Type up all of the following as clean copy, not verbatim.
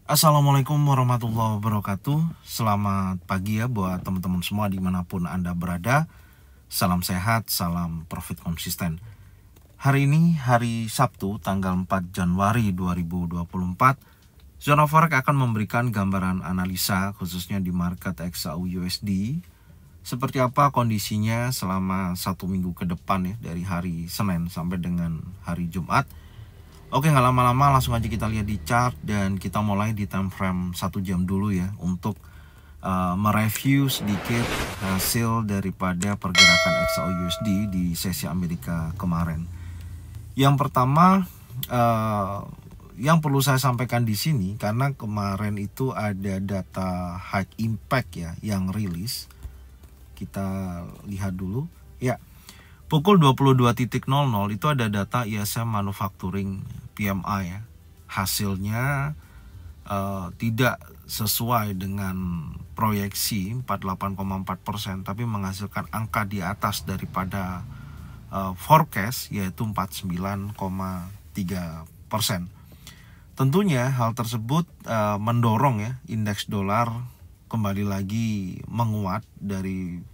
Assalamualaikum warahmatullahi wabarakatuh. Selamat pagi ya buat teman-teman semua dimanapun Anda berada. Salam sehat, salam profit konsisten. Hari ini hari Sabtu tanggal 4 Januari 2024. Zona Forex akan memberikan gambaran analisa khususnya di market XAU-USD. Seperti apa kondisinya selama satu minggu ke depan ya, dari hari Senin sampai dengan hari Jumat. Oke, nggak lama-lama langsung aja kita lihat di chart dan kita mulai di time frame 1 jam dulu ya untuk mereview sedikit hasil daripada pergerakan XAU-USD di sesi Amerika kemarin. Yang pertama yang perlu saya sampaikan di sini, karena kemarin itu ada data high impact ya yang rilis. Kita lihat dulu ya. Pukul 22.00 itu ada data ISM Manufacturing PMI ya. Hasilnya tidak sesuai dengan proyeksi 48,4%, tapi menghasilkan angka di atas daripada forecast, yaitu 49,3%. Tentunya hal tersebut mendorong ya indeks dolar kembali lagi menguat dari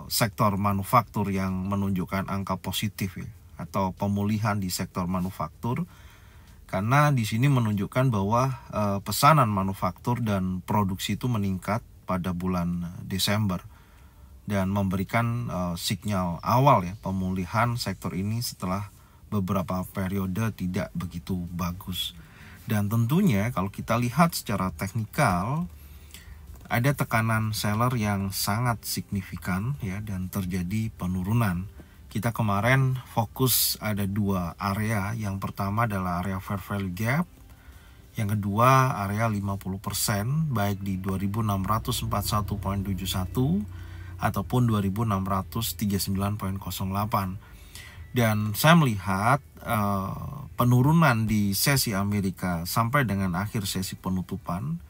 sektor manufaktur yang menunjukkan angka positif ya, atau pemulihan di sektor manufaktur, karena di sini menunjukkan bahwa pesanan manufaktur dan produksi itu meningkat pada bulan Desember dan memberikan sinyal awal ya pemulihan sektor ini setelah beberapa periode tidak begitu bagus. Dan tentunya kalau kita lihat secara teknikal, ada tekanan seller yang sangat signifikan ya, dan terjadi penurunan. Kita kemarin fokus ada dua area. Yang pertama adalah area fair value gap, yang kedua area 50%, baik di 2641.71 ataupun 2639.08. Dan saya melihat penurunan di sesi Amerika sampai dengan akhir sesi penutupan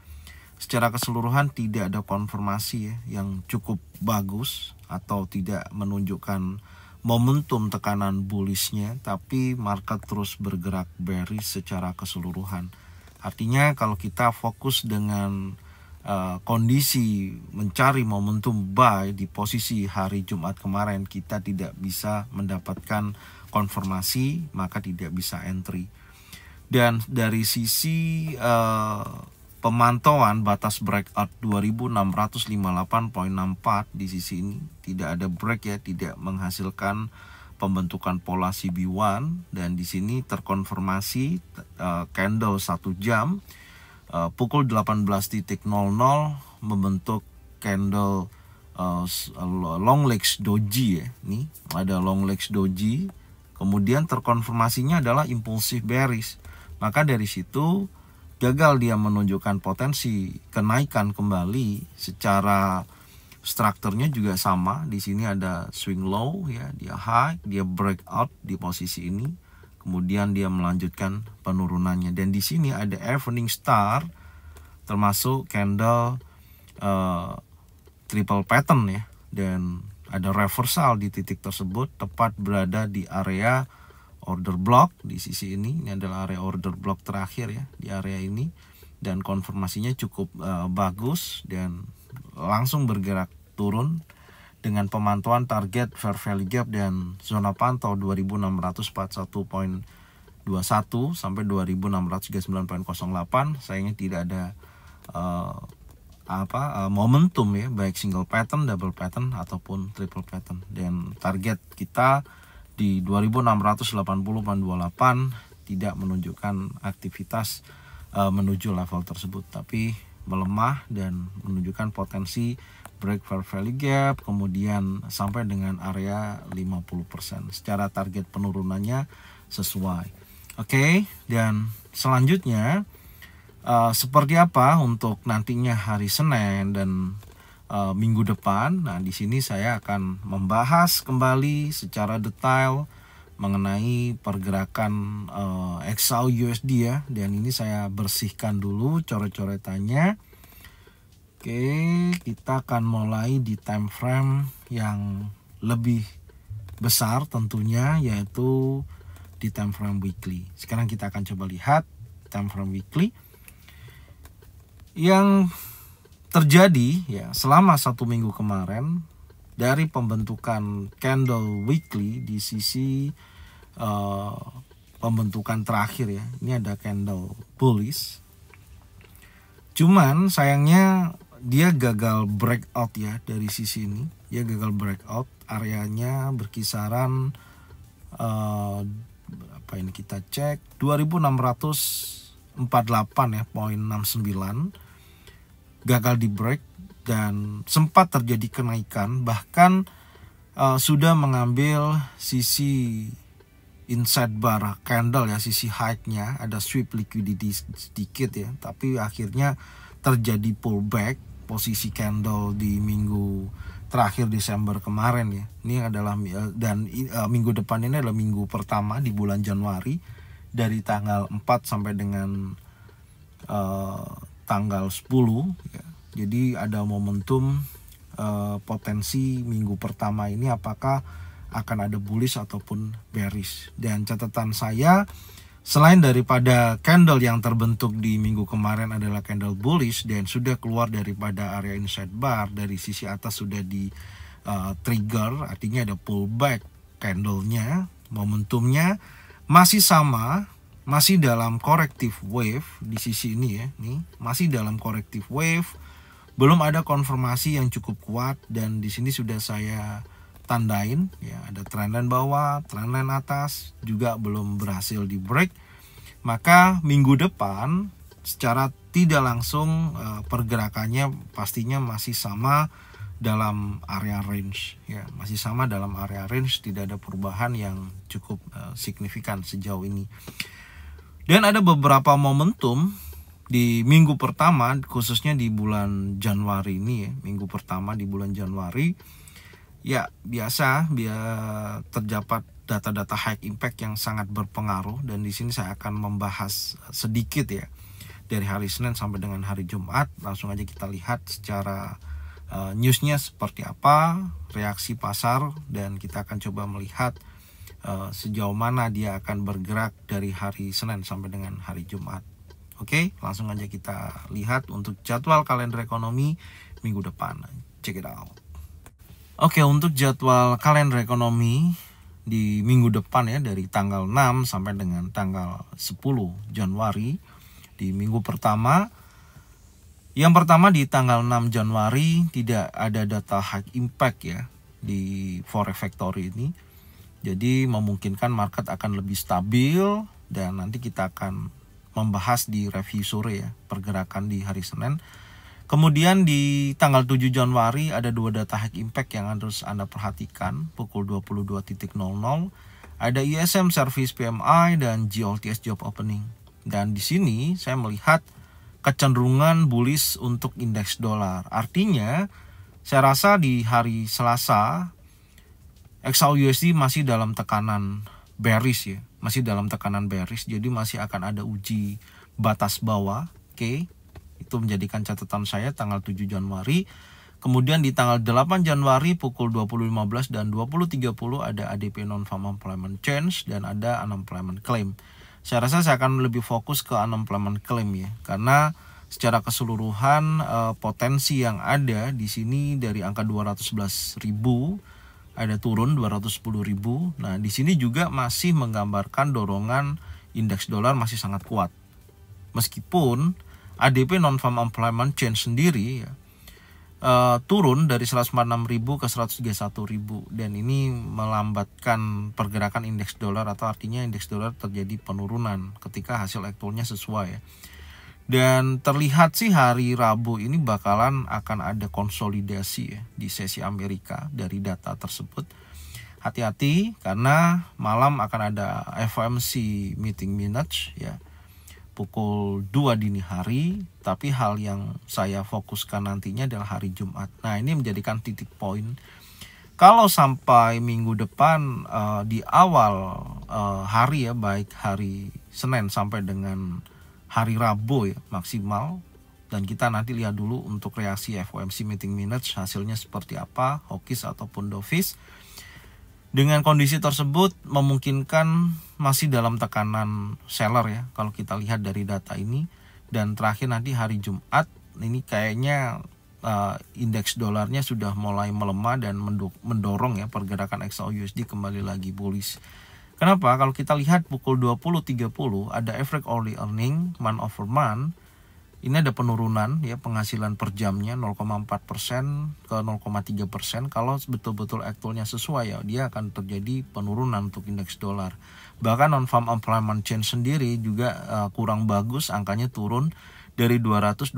secara keseluruhan tidak ada konfirmasi ya yang cukup bagus atau tidak menunjukkan momentum tekanan bullishnya, tapi market terus bergerak bearish secara keseluruhan. Artinya kalau kita fokus dengan kondisi mencari momentum buy di posisi hari Jumat kemarin, kita tidak bisa mendapatkan konfirmasi, maka tidak bisa entry. Dan dari sisi pemantauan batas breakout 2658.64 di sisi ini tidak ada break ya, tidak menghasilkan pembentukan pola CB1, dan di sini terkonfirmasi candle 1 jam pukul 18.00 membentuk candle long legs doji ya. Nih ada long legs doji, kemudian terkonfirmasinya adalah impulsif bearish, maka dari situ gagal dia menunjukkan potensi kenaikan kembali. Secara strukturnya juga sama. Di sini ada swing low ya, dia high, dia breakout di posisi ini, kemudian dia melanjutkan penurunannya. Dan di sini ada evening star, termasuk candle triple pattern ya, dan ada reversal di titik tersebut, tepat berada di area order block di sisi ini. Ini adalah area order block terakhir ya, di area ini, dan konfirmasinya cukup bagus dan langsung bergerak turun dengan pemantauan target fair value gap dan zona pantau 2641.21 sampai 2639.08. Sayangnya tidak ada momentum ya, baik single pattern, double pattern ataupun triple pattern. Dan target kita di 2680.28 tidak menunjukkan aktivitas menuju level tersebut, tapi melemah dan menunjukkan potensi break fair value gap, kemudian sampai dengan area 50%. Secara target penurunannya sesuai. Oke, dan selanjutnya seperti apa untuk nantinya hari Senin dan minggu depan. Nah, di sini saya akan membahas kembali secara detail mengenai pergerakan XAU-USD ya, dan ini saya bersihkan dulu coret-coretannya. Oke, kita akan mulai di time frame yang lebih besar tentunya, yaitu di time frame weekly. Sekarang kita akan coba lihat time frame weekly. Yang terjadi ya selama 1 minggu kemarin dari pembentukan candle weekly di sisi pembentukan terakhir ya, ini ada candle bullish. Cuman sayangnya dia gagal breakout ya dari sisi ini. Dia gagal breakout, areanya berkisaran apa ini kita cek 2648 ya, poin 69. Gagal di break dan sempat terjadi kenaikan, bahkan sudah mengambil sisi inside bar candle ya, sisi high-nya, ada sweep liquidity sedikit ya, tapi akhirnya terjadi pullback posisi candle di minggu terakhir Desember kemarin ya. Ini adalah dan minggu depan ini adalah minggu pertama di bulan Januari dari tanggal 4 sampai dengan tanggal 10 ya. Jadi ada momentum potensi minggu pertama ini apakah akan ada bullish ataupun bearish. Dan catatan saya, selain daripada candle yang terbentuk di minggu kemarin adalah candle bullish dan sudah keluar daripada area inside bar, dari sisi atas sudah di trigger, artinya ada pullback candlenya, momentumnya masih sama, masih dalam corrective wave di sisi ini ya, nih masih dalam corrective wave, belum ada konfirmasi yang cukup kuat, dan di sini sudah saya tandain ya, ada trendline bawah, trendline atas juga belum berhasil di break. Maka minggu depan secara tidak langsung pergerakannya pastinya masih sama dalam area range ya, masih sama dalam area range, tidak ada perubahan yang cukup signifikan sejauh ini. Dan ada beberapa momentum di minggu pertama, khususnya di bulan Januari ini ya, minggu pertama di bulan Januari ya, biasa terdapat data-data high impact yang sangat berpengaruh, dan di sini saya akan membahas sedikit ya dari hari Senin sampai dengan hari Jumat. Langsung aja kita lihat secara newsnya seperti apa, reaksi pasar, dan kita akan coba melihat sejauh mana dia akan bergerak dari hari Senin sampai dengan hari Jumat. Oke, langsung aja kita lihat untuk jadwal kalender ekonomi minggu depan. Check it out. Oke, untuk jadwal kalender ekonomi di minggu depan ya, dari tanggal 6 sampai dengan tanggal 10 Januari di minggu pertama. Yang pertama di tanggal 6 Januari tidak ada data high impact ya di Forex Factory ini. Jadi memungkinkan market akan lebih stabil, dan nanti kita akan membahas di review sore ya pergerakan di hari Senin. Kemudian di tanggal 7 Januari ada 2 data high impact yang harus Anda perhatikan pukul 22.00. Ada ISM Service PMI dan GLTS Job Opening. Dan di sini saya melihat kecenderungan bullish untuk indeks dolar. Artinya saya rasa di hari Selasa XAUUSD masih dalam tekanan bearish ya, masih dalam tekanan bearish, jadi masih akan ada uji batas bawah. Oke, itu menjadikan catatan saya tanggal 7 Januari. Kemudian di tanggal 8 Januari pukul 20.15 dan 20.30 ada ADP Non-Farm Employment Change dan ada Unemployment Claim. Saya rasa saya akan lebih fokus ke Unemployment Claim ya, karena secara keseluruhan potensi yang ada di sini dari angka 211.000 ada turun 210.000. Nah, di sini juga masih menggambarkan dorongan indeks dolar masih sangat kuat. Meskipun ADP Non-Farm Employment Change sendiri ya, turun dari 146.000 ke 131.000, dan ini melambatkan pergerakan indeks dolar, atau artinya indeks dolar terjadi penurunan ketika hasil aktualnya sesuai ya. Dan terlihat sih hari Rabu ini bakalan akan ada konsolidasi ya di sesi Amerika dari data tersebut. Hati-hati karena malam akan ada FOMC meeting minutes ya pukul 2 dini hari, tapi hal yang saya fokuskan nantinya adalah hari Jumat. Nah, ini menjadikan titik poin. Kalau sampai minggu depan di awal hari ya, baik hari Senin sampai dengan hari Rabu ya maksimal, dan kita nanti lihat dulu untuk reaksi FOMC meeting minutes hasilnya seperti apa, hawkish ataupun dovish. Dengan kondisi tersebut memungkinkan masih dalam tekanan seller ya kalau kita lihat dari data ini. Dan terakhir nanti hari Jumat ini kayaknya indeks dolarnya sudah mulai melemah dan mendorong ya pergerakan XAU/USD kembali lagi bullish. Kenapa? Kalau kita lihat pukul 20.30 ada average hourly earning month over month. Ini ada penurunan ya penghasilan per jamnya 0,4% ke 0,3%. Kalau betul-betul aktualnya sesuai ya dia akan terjadi penurunan untuk indeks dolar. Bahkan non-farm employment change sendiri juga kurang bagus, angkanya turun dari 227.000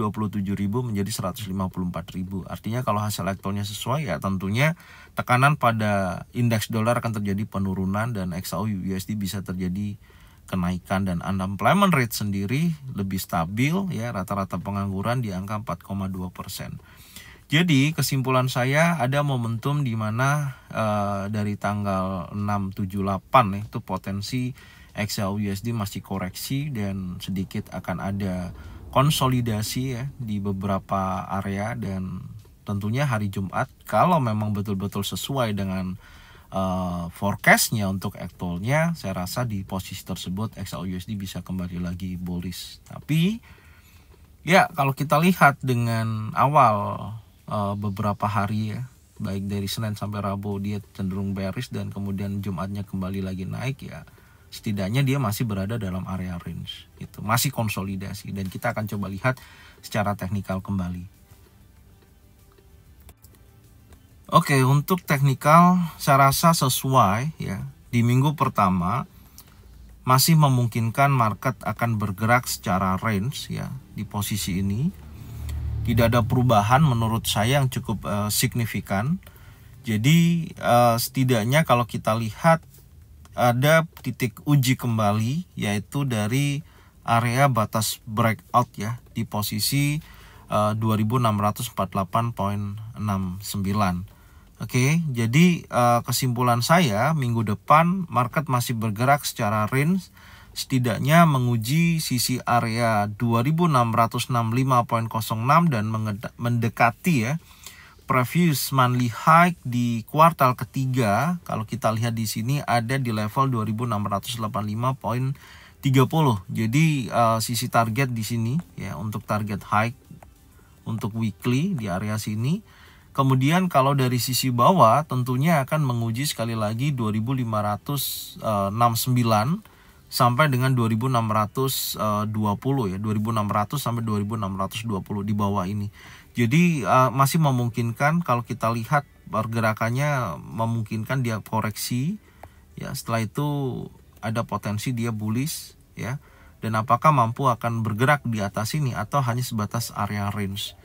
menjadi 154.000. Artinya kalau hasil aktualnya sesuai ya tentunya tekanan pada indeks dolar akan terjadi penurunan dan XAU/USD bisa terjadi kenaikan, dan unemployment rate sendiri lebih stabil ya, rata-rata pengangguran di angka 4,2%. Jadi kesimpulan saya ada momentum di mana dari tanggal 6, 7, 8 itu potensi XAU/USD masih koreksi dan sedikit akan ada konsolidasi ya di beberapa area, dan tentunya hari Jumat kalau memang betul-betul sesuai dengan forecastnya untuk actualnya, saya rasa di posisi tersebut XAU/USD bisa kembali lagi bullish. Tapi ya kalau kita lihat dengan awal beberapa hari ya, baik dari Senin sampai Rabu dia cenderung bearish dan kemudian Jumatnya kembali lagi naik ya, setidaknya dia masih berada dalam area range, itu masih konsolidasi, dan kita akan coba lihat secara teknikal kembali. Oke, untuk teknikal saya rasa sesuai ya. Di minggu pertama masih memungkinkan market akan bergerak secara range ya di posisi ini. Tidak ada perubahan menurut saya yang cukup signifikan. Jadi setidaknya kalau kita lihat ada titik uji kembali yaitu dari area batas breakout ya di posisi 2648.69. Oke, jadi kesimpulan saya minggu depan market masih bergerak secara range, setidaknya menguji sisi area 2665.06 dan mendekati ya previous monthly high di kuartal ketiga. Kalau kita lihat di sini ada di level 2685.30. Jadi sisi target di sini ya untuk target high untuk weekly di area sini. Kemudian kalau dari sisi bawah tentunya akan menguji sekali lagi 2569 sampai dengan 2620 ya, 2600 sampai 2620 di bawah ini. Jadi masih memungkinkan kalau kita lihat pergerakannya memungkinkan dia koreksi ya, setelah itu ada potensi dia bullish ya, dan apakah mampu akan bergerak di atas ini atau hanya sebatas area range.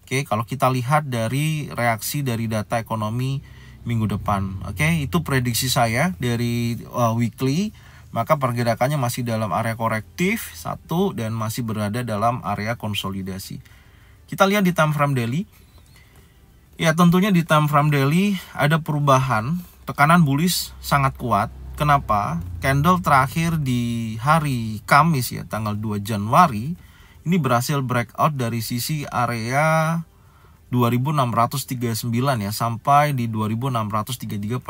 Oke, kalau kita lihat dari reaksi dari data ekonomi minggu depan, oke, itu prediksi saya dari weekly, maka pergerakannya masih dalam area korektif satu dan masih berada dalam area konsolidasi. Kita lihat di time frame daily. Ya, tentunya di time frame daily ada perubahan, tekanan bullish sangat kuat. Kenapa? Candle terakhir di hari Kamis ya, tanggal 2 Januari ini berhasil breakout dari sisi area 2639 ya sampai di 2633.84,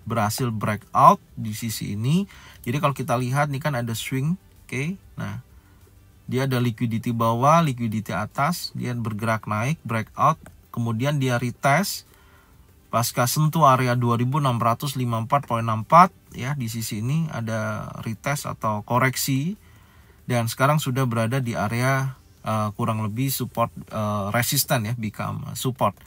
berhasil breakout di sisi ini. Jadi kalau kita lihat nih kan ada swing, oke. Nah, dia ada liquidity bawah, liquidity atas, dia bergerak naik, breakout, kemudian dia retest pasca sentuh area 2654.64 ya, di sisi ini ada retest atau koreksi. Dan sekarang sudah berada di area kurang lebih support resisten ya, become support.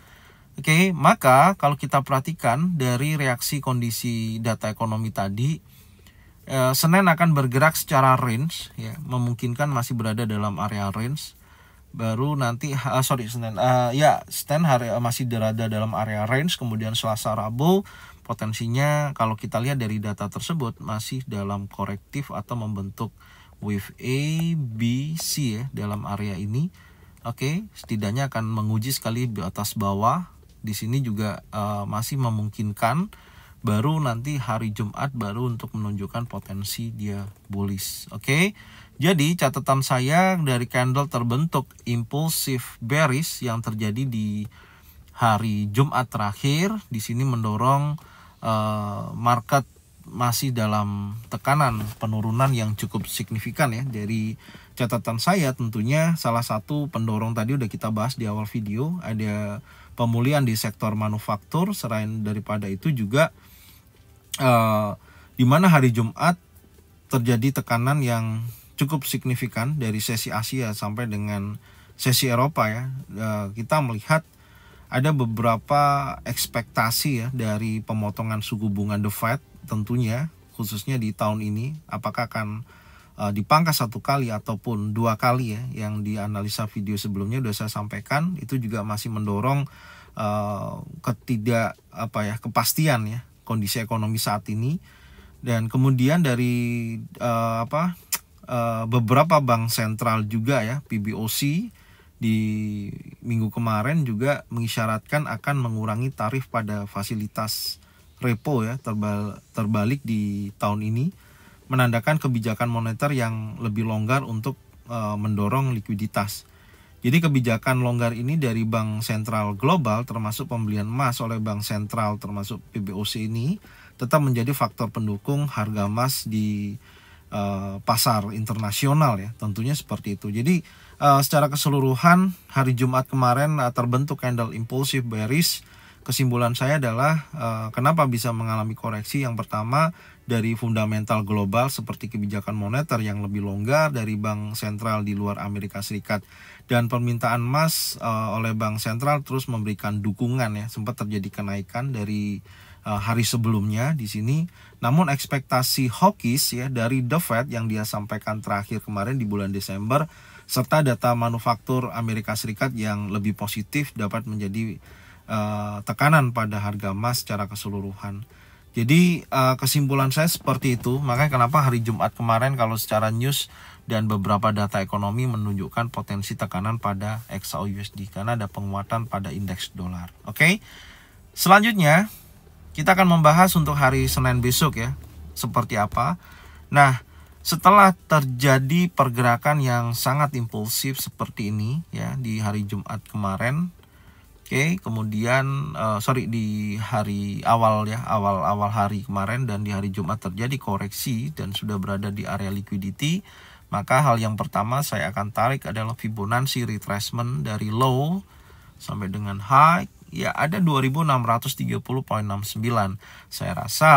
Oke, maka kalau kita perhatikan dari reaksi kondisi data ekonomi tadi, Senin akan bergerak secara range ya, memungkinkan masih berada dalam area range. Baru nanti Senin Senin masih berada dalam area range, kemudian Selasa Rabu potensinya kalau kita lihat dari data tersebut masih dalam korektif atau membentuk wave A, B, C ya dalam area ini. Oke, setidaknya akan menguji sekali di atas bawah. Di sini juga masih memungkinkan. Baru nanti hari Jumat baru untuk menunjukkan potensi dia bullish. Oke. Jadi catatan saya dari candle terbentuk impulsive bearish yang terjadi di hari Jumat terakhir, di sini mendorong market masih dalam tekanan penurunan yang cukup signifikan ya, dari catatan saya tentunya salah satu pendorong tadi udah kita bahas di awal video, ada pemulihan di sektor manufaktur. Selain daripada itu juga di mana hari Jumat terjadi tekanan yang cukup signifikan dari sesi Asia sampai dengan sesi Eropa ya. Kita melihat ada beberapa ekspektasi ya dari pemotongan suku bunga The Fed tentunya, khususnya di tahun ini, apakah akan dipangkas 1 kali ataupun 2 kali ya, yang dianalisa video sebelumnya sudah saya sampaikan. Itu juga masih mendorong kepastian ya kondisi ekonomi saat ini. Dan kemudian dari beberapa bank sentral juga ya, PBOC di minggu kemarin juga mengisyaratkan akan mengurangi tarif pada fasilitas repo ya, terbalik di tahun ini, menandakan kebijakan moneter yang lebih longgar untuk mendorong likuiditas. Jadi kebijakan longgar ini dari bank sentral global termasuk pembelian emas oleh bank sentral termasuk PBOC ini tetap menjadi faktor pendukung harga emas di pasar internasional ya, tentunya seperti itu. Jadi secara keseluruhan hari Jumat kemarin terbentuk candle impulsif bearish. Kesimpulan saya adalah kenapa bisa mengalami koreksi. Yang pertama dari fundamental global seperti kebijakan moneter yang lebih longgar dari bank sentral di luar Amerika Serikat, dan permintaan emas oleh bank sentral terus memberikan dukungan ya. Sempat terjadi kenaikan dari hari sebelumnya di sini. Namun ekspektasi hawkish ya dari The Fed yang dia sampaikan terakhir kemarin di bulan Desember, serta data manufaktur Amerika Serikat yang lebih positif dapat menjadi tekanan pada harga emas secara keseluruhan. Jadi kesimpulan saya seperti itu. Makanya kenapa hari Jumat kemarin kalau secara news dan beberapa data ekonomi menunjukkan potensi tekanan pada XAUUSD karena ada penguatan pada indeks dolar. Oke. Selanjutnya kita akan membahas untuk hari Senin besok ya, seperti apa. Nah, setelah terjadi pergerakan yang sangat impulsif seperti ini ya di hari Jumat kemarin, kemudian di hari awal ya, awal hari kemarin dan di hari Jumat terjadi koreksi dan sudah berada di area liquidity, maka hal yang pertama saya akan tarik adalah Fibonacci retracement dari low sampai dengan high ya, ada 2630.69. Saya rasa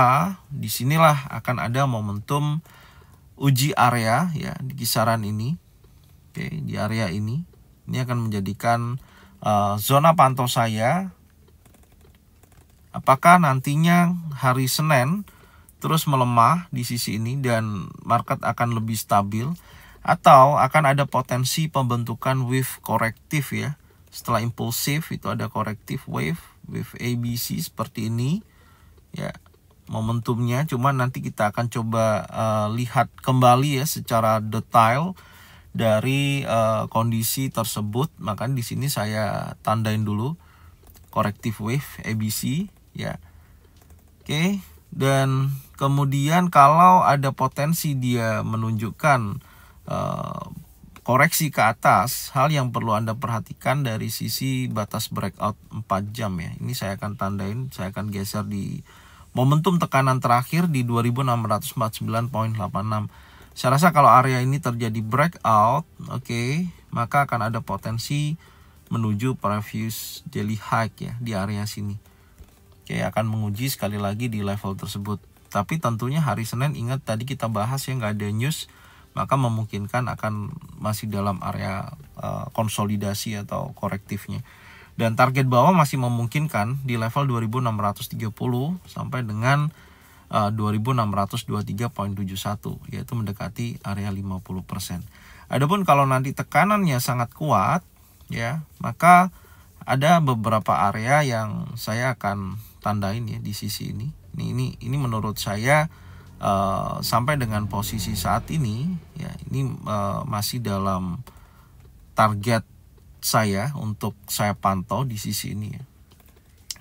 disinilah akan ada momentum uji area ya di kisaran ini. Di area ini akan menjadikan zona pantau saya. Apakah nantinya hari Senin terus melemah di sisi ini dan market akan lebih stabil, atau akan ada potensi pembentukan wave korektif ya. Setelah impulsif itu ada korektif wave ABC seperti ini ya momentumnya. Cuma nanti kita akan coba lihat kembali ya secara detail dari kondisi tersebut. Makanya di sini saya tandain dulu korektif wave ABC ya. Dan kemudian kalau ada potensi dia menunjukkan koreksi ke atas, hal yang perlu Anda perhatikan dari sisi batas breakout 4 jam ya. Ini saya akan tandain, saya akan geser di momentum tekanan terakhir di 2649.86. Saya rasa kalau area ini terjadi breakout, maka akan ada potensi menuju previous daily high ya di area sini. Akan menguji sekali lagi di level tersebut. Tapi tentunya hari Senin, ingat tadi kita bahas ya, nggak ada news, maka memungkinkan akan masih dalam area konsolidasi atau korektifnya. Dan target bawah masih memungkinkan di level 2630 sampai dengan 2623.71, yaitu mendekati area 50%. Adapun kalau nanti tekanannya sangat kuat ya, maka ada beberapa area yang saya akan tandain ya di sisi ini. Ini menurut saya sampai dengan posisi saat ini ya, ini masih dalam target saya untuk saya pantau di sisi ini ya.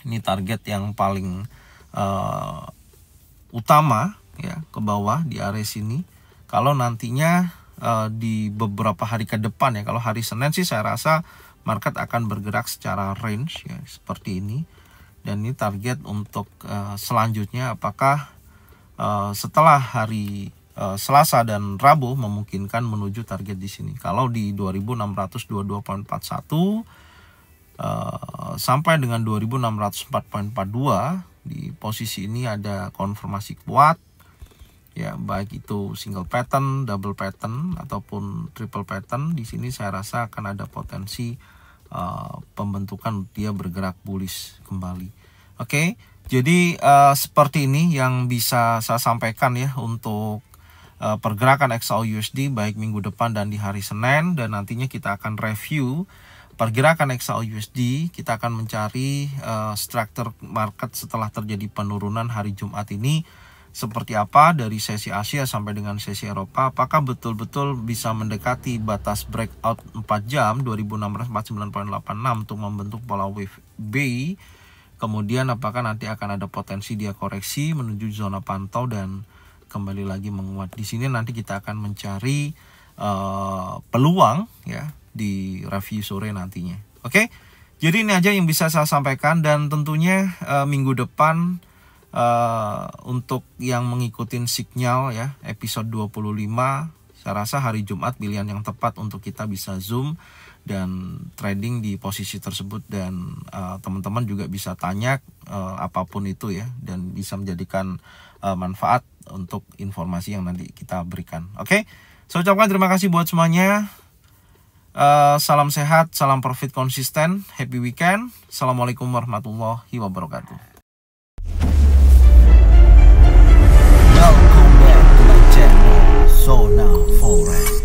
Ini target yang paling utama ya, ke bawah di area sini. Kalau nantinya di beberapa hari ke depan ya, kalau hari Senin sih saya rasa market akan bergerak secara range ya seperti ini. Dan ini target untuk selanjutnya, apakah setelah hari Selasa dan Rabu memungkinkan menuju target di sini. Kalau di 2622.41 sampai dengan 2604.42 di posisi ini ada konfirmasi kuat ya, baik itu single pattern, double pattern ataupun triple pattern. Di sini saya rasa akan ada potensi pembentukan dia bergerak bullish kembali. Oke, jadi seperti ini yang bisa saya sampaikan ya untuk pergerakan XAU/USD baik minggu depan dan di hari Senin, dan nantinya kita akan review pergerakan XAU/USD. Kita akan mencari structure market setelah terjadi penurunan hari Jumat ini seperti apa dari sesi Asia sampai dengan sesi Eropa. Apakah betul-betul bisa mendekati batas breakout 4 jam 2649.86 untuk membentuk pola wave B. Kemudian apakah nanti akan ada potensi dia koreksi menuju zona pantau dan kembali lagi menguat. Di sini nanti kita akan mencari peluang ya di review sore nantinya. Oke, jadi ini aja yang bisa saya sampaikan, dan tentunya minggu depan untuk yang mengikuti signal ya episode 25, saya rasa hari Jumat pilihan yang tepat untuk kita bisa zoom dan trading di posisi tersebut, dan teman-teman juga bisa tanya apapun itu ya, dan bisa menjadikan manfaat untuk informasi yang nanti kita berikan. Oke, saya ucapkan terima kasih buat semuanya. Salam sehat, salam profit konsisten, happy weekend. Assalamualaikum warahmatullahi wabarakatuh. Welcome back to my channel, Zona Forex.